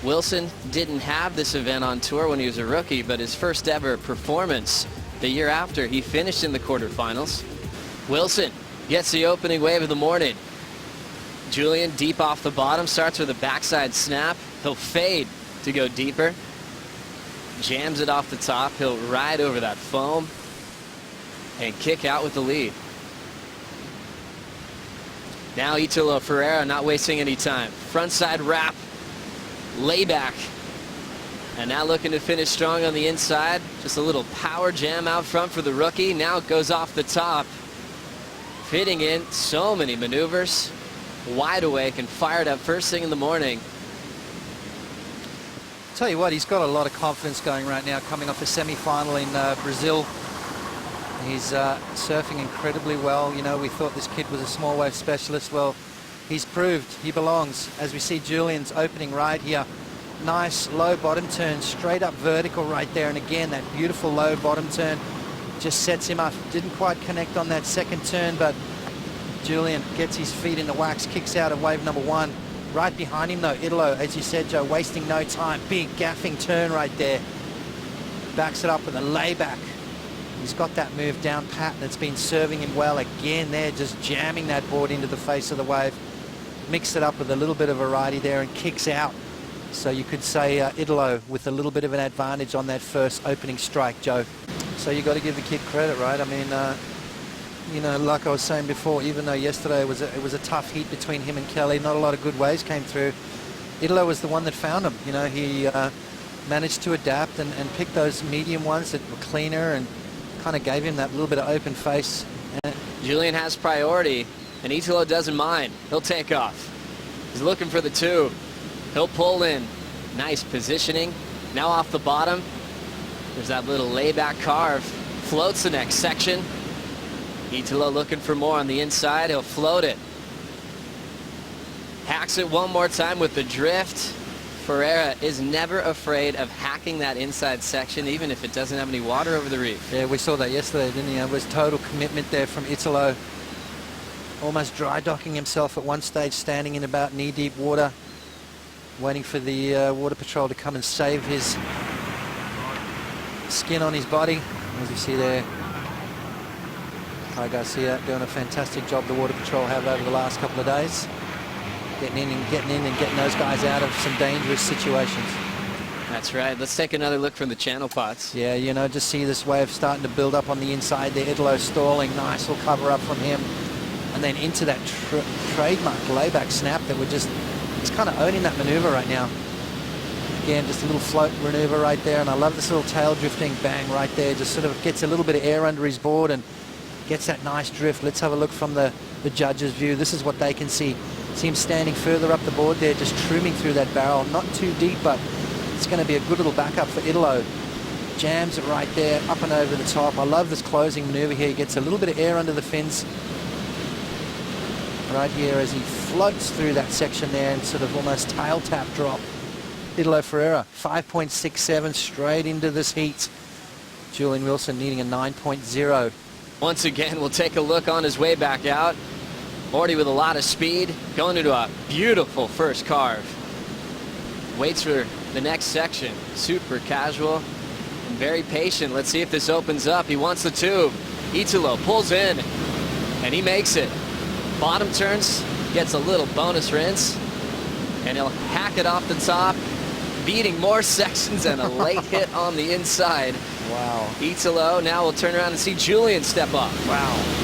Wilson didn't have this event on tour when he was a rookie, but his first ever performance the year after, he finished in the quarterfinals. Wilson gets the opening wave of the morning. Julian deep off the bottom, starts with a backside snap. He'll fade to go deeper. Jams it off the top. He'll ride over that foam and kick out with the lead. Now Italo Ferreira not wasting any time. Frontside wrap, layback. And now looking to finish strong on the inside. Just a little power jam out front for the rookie. Now it goes off the top. Fitting in so many maneuvers. Wide awake and fired up first thing in the morning. Tell you what, he's got a lot of confidence going right now, coming off a semi-final in Brazil. He's surfing incredibly well. You know, we thought this kid was a small wave specialist. Well, he's proved he belongs. As we see Julian's opening right here. Nice low bottom turn, straight up vertical right there. And again, that beautiful low bottom turn just sets him up. Didn't quite connect on that second turn, but Julian gets his feet in the wax, kicks out of wave number one. Right behind him though, Italo, as you said, Joe, wasting no time. Big gaffing turn right there. Backs it up with a layback. He's got that move down pat that's been serving him well. Again there, just jamming that board into the face of the wave. Mix it up with a little bit of variety there and kicks out. So you could say Italo with a little bit of an advantage on that first opening strike, Joe. So you got to give the kid credit, right? I mean, you know, like I was saying before, even though yesterday it was a tough heat between him and Kelly, not a lot of good waves came through. Italo was the one that found him. You know, he managed to adapt and pick those medium ones that were cleaner and kind of gave him that little bit of open face. Julian has priority, and Italo doesn't mind. He'll take off. He's looking for the tube. He'll pull in. Nice positioning. Now off the bottom. There's that little layback carve. Floats the next section. Italo looking for more on the inside. He'll float it. Hacks it one more time with the drift. Ferreira is never afraid of hacking that inside section, even if it doesn't have any water over the reef. Yeah, we saw that yesterday, didn't we? It was total commitment there from Italo. Almost dry docking himself at one stage, standing in about knee-deep water, waiting for the water patrol to come and save his skin on his body. As you see there, Kai Garcia doing a fantastic job the water patrol have over the last couple of days. Getting in and getting those guys out of some dangerous situations. That's right. Let's take another look from the channel pots. Yeah, you know, just see this wave starting to build up on the inside there. Italo stalling. Nice little cover up from him. And then into that trademark layback snap that we're just kind of owning that maneuver right now. Again, just a little float maneuver right there. And I love this little tail drifting bang right there. Just sort of gets a little bit of air under his board and gets that nice drift. Let's have a look from the judge's view. This is what they can see. See him standing further up the board there, just trimming through that barrel. Not too deep, but it's going to be a good little backup for Italo. Jams it right there, up and over the top. I love this closing maneuver here. He gets a little bit of air under the fins right here as he floats through that section there and sort of almost tail tap drop. Italo Ferreira, 5.67 straight into this heat. Julian Wilson needing a 9.0. Once again, we'll take a look on his way back out. Already with a lot of speed, going into a beautiful first carve. Waits for the next section. Super casual and very patient. Let's see if this opens up. He wants the tube. Italo pulls in, and he makes it. Bottom turns, gets a little bonus rinse, and he'll hack it off the top, beating more sections and a late hit on the inside. Wow. Italo, now we'll turn around and see Julian step up. Wow.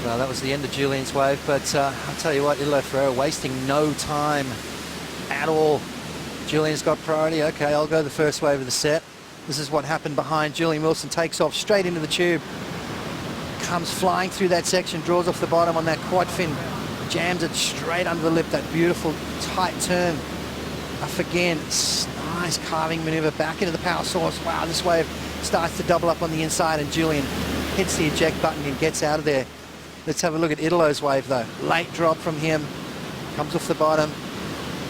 Well, that was the end of Julian's wave, but I'll tell you what, Italo Ferreira wasting no time at all. Julian's got priority. Okay, I'll go the first wave of the set. This is what happened behind. Julian Wilson takes off straight into the tube. Comes flying through that section, draws off the bottom on that quad fin, jams it straight under the lip, that beautiful tight turn. Off again, nice carving maneuver back into the power source. Wow, this wave starts to double up on the inside and Julian hits the eject button and gets out of there. Let's have a look at Italo's wave though. Late drop from him, comes off the bottom.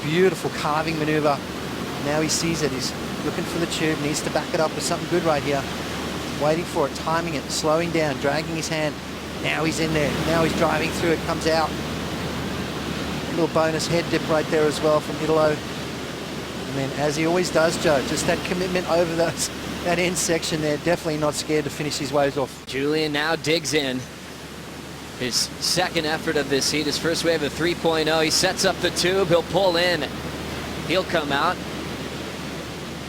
Beautiful carving maneuver. Now he sees it, he's looking for the tube, needs to back it up with something good right here. Waiting for it, timing it, slowing down, dragging his hand. Now he's in there, now he's driving through it, comes out. A little bonus head dip right there as well from Italo. mean, as he always does, Joe, just that commitment over that end section there. Definitely not scared to finish his waves off. Julian now digs in. His second effort of this heat, his first wave of 3.0. He sets up the tube, he'll pull in. He'll come out.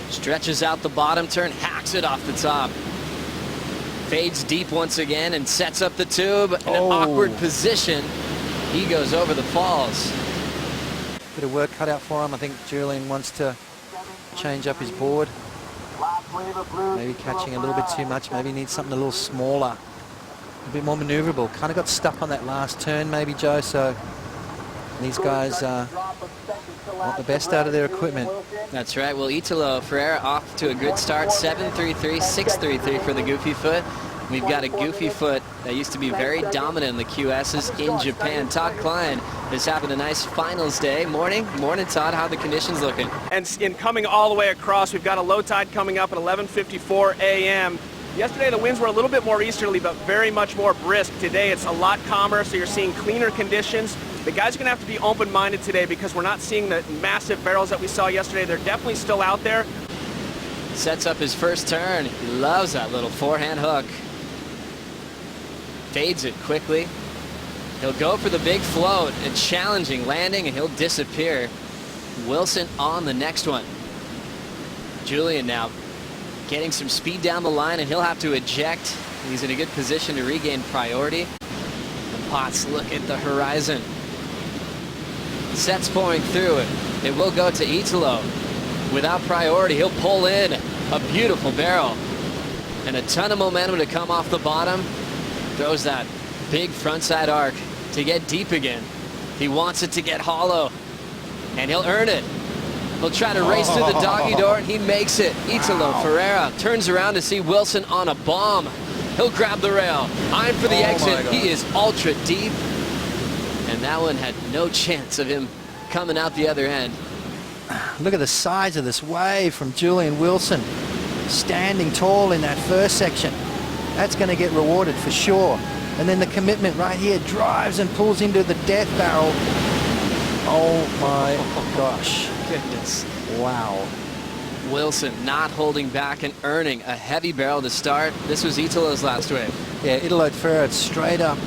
Stretches out the bottom turn, hacks it off the top. Fades deep once again and sets up the tube in an awkward position. He goes over the falls. Bit of work cut out for him. I think Julian wants to change up his board. Maybe catching a little bit too much. Maybe needs something a little smaller. A bit more maneuverable. Kind of got stuck on that last turn maybe, Joe. So these guys want the best out of their equipment. That's right. Well, Italo Ferreira off to a good start. 7.33, 6.33 for the Goofy Foot. We've got a Goofy Foot that used to be very dominant in the QSs in Japan. Todd Klein is having a nice finals day. Morning, Todd. How are the conditions looking? And in coming all the way across, we've got a low tide coming up at 11:54 a.m. Yesterday the winds were a little bit more easterly, but very much more brisk. Today it's a lot calmer, so you're seeing cleaner conditions. The guys are going to have to be open-minded today because we're not seeing the massive barrels that we saw yesterday. They're definitely still out there. Sets up his first turn. He loves that little forehand hook. Fades it quickly. He'll go for the big float, a challenging landing, and he'll disappear. Wilson on the next one. Julian now getting some speed down the line, and he'll have to eject. He's in a good position to regain priority. The Potts look at the horizon. Sets pouring through it. It will go to Italo. Without priority, he'll pull in a beautiful barrel. And a ton of momentum to come off the bottom. Throws that big frontside arc to get deep again. He wants it to get hollow, and he'll earn it. He'll try to race through the doggy door, and he makes it. Italo Ferreira turns around to see Wilson on a bomb. He'll grab the rail, eyeing for the exit. He is ultra deep, and that one had no chance of him coming out the other end. Look at the size of this wave from Julian Wilson. Standing tall in that first section. That's going to get rewarded for sure. And then the commitment right here drives and pulls into the death barrel. Oh my gosh. Goodness. Wow. Wilson not holding back and earning a heavy barrel to start. This was Italo's last wave. Yeah, Italo Ferreira straight up.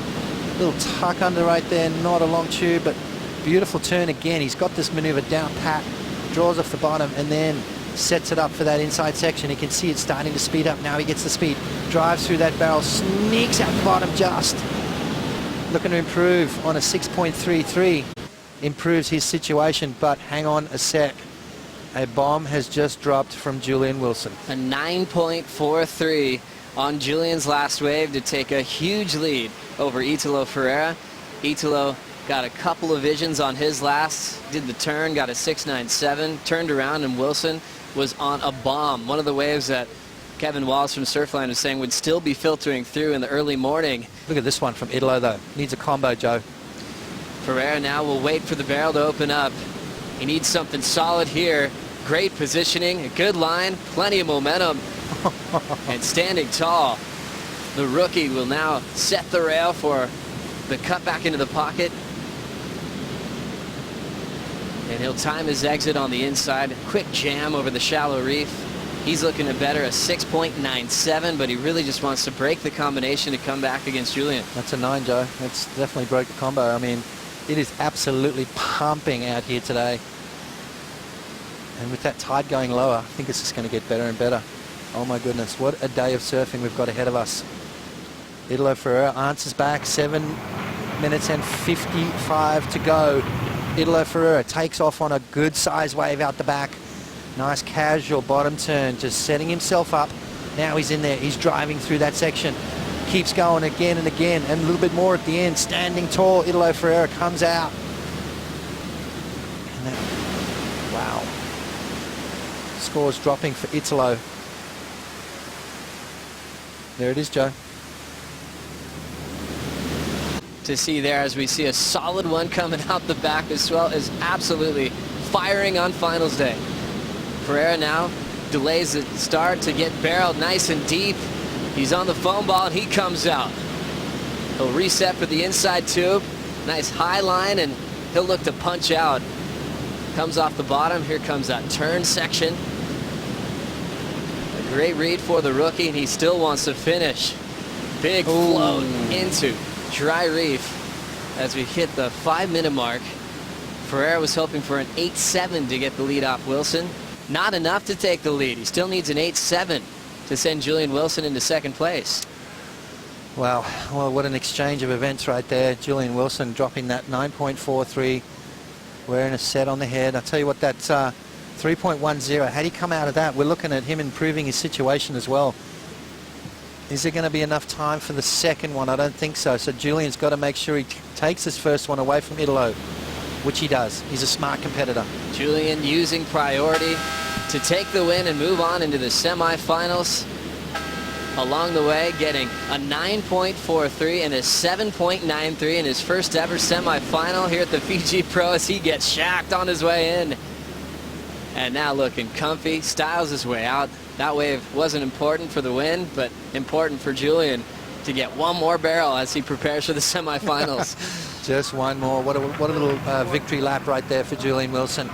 Little tuck under right there, not a long tube, but beautiful turn again. He's got this maneuver down pat, draws off the bottom, and then sets it up for that inside section. You can see it starting to speed up. Now he gets the speed, drives through that barrel, sneaks out the bottom just. Looking to improve on a 6.33. Improves his situation, but hang on a sec. A bomb has just dropped from Julian Wilson. A 9.43 on Julian's last wave to take a huge lead over Italo Ferreira. Italo got a couple of visions on his last, did the turn, got a 6.97, turned around, and Wilson was on a bomb. One of the waves that Kevin Wallace from Surfline was saying would still be filtering through in the early morning. Look at this one from Italo though. Needs a combo, Joe. Ferreira now will wait for the barrel to open up. He needs something solid here. Great positioning, a good line, plenty of momentum, and standing tall. The rookie will now set the rail for the cut back into the pocket. And he'll time his exit on the inside. Quick jam over the shallow reef. He's looking to better a 6.97, but he really just wants to break the combination to come back against Julian. That's a 9, Joe. That's definitely broke the combo. I mean, it is absolutely pumping out here today. And with that tide going lower, I think it's just going to get better and better. Oh my goodness, what a day of surfing we've got ahead of us. Italo Ferreira answers back, 7 minutes and 55 to go. Italo Ferreira takes off on a good size wave out the back. Nice casual bottom turn, just setting himself up. Now he's in there, he's driving through that section. Keeps going again and again, and a little bit more at the end. Standing tall, Italo Ferreira comes out. And then, wow. Scores dropping for Italo. There it is, Joe. To see there as we see a solid one coming out the back as well as absolutely firing on finals day. Ferreira now delays the start to get barreled nice and deep. He's on the foam ball and he comes out. He'll reset for the inside tube. Nice high line and he'll look to punch out. Comes off the bottom. Here comes that turn section. A great read for the rookie, and he still wants to finish. Big float into dry reef as we hit the 5-minute mark. Ferreira was hoping for an 8.7 to get the lead off Wilson. Not enough to take the lead. He still needs an 8.7 to send Julian Wilson into second place. Wow, well, what an exchange of events right there. Julian Wilson dropping that 9.43, wearing a set on the head. I'll tell you what, that's 3.10. Had he come out of that, we're looking at him improving his situation as well. Is there going to be enough time for the second one? I don't think so. So Julian's got to make sure he takes his first one away from Italo, which he does. He's a smart competitor. Julian using priority to take the win and move on into the semifinals. Along the way, getting a 9.43 and a 7.93 in his first ever semifinal here at the Fiji Pro as he gets shacked on his way in. And now looking comfy, styles his way out. That wave wasn't important for the win, but important for Julian to get one more barrel as he prepares for the semifinals. Just one more. What a little victory lap right there for Julian Wilson.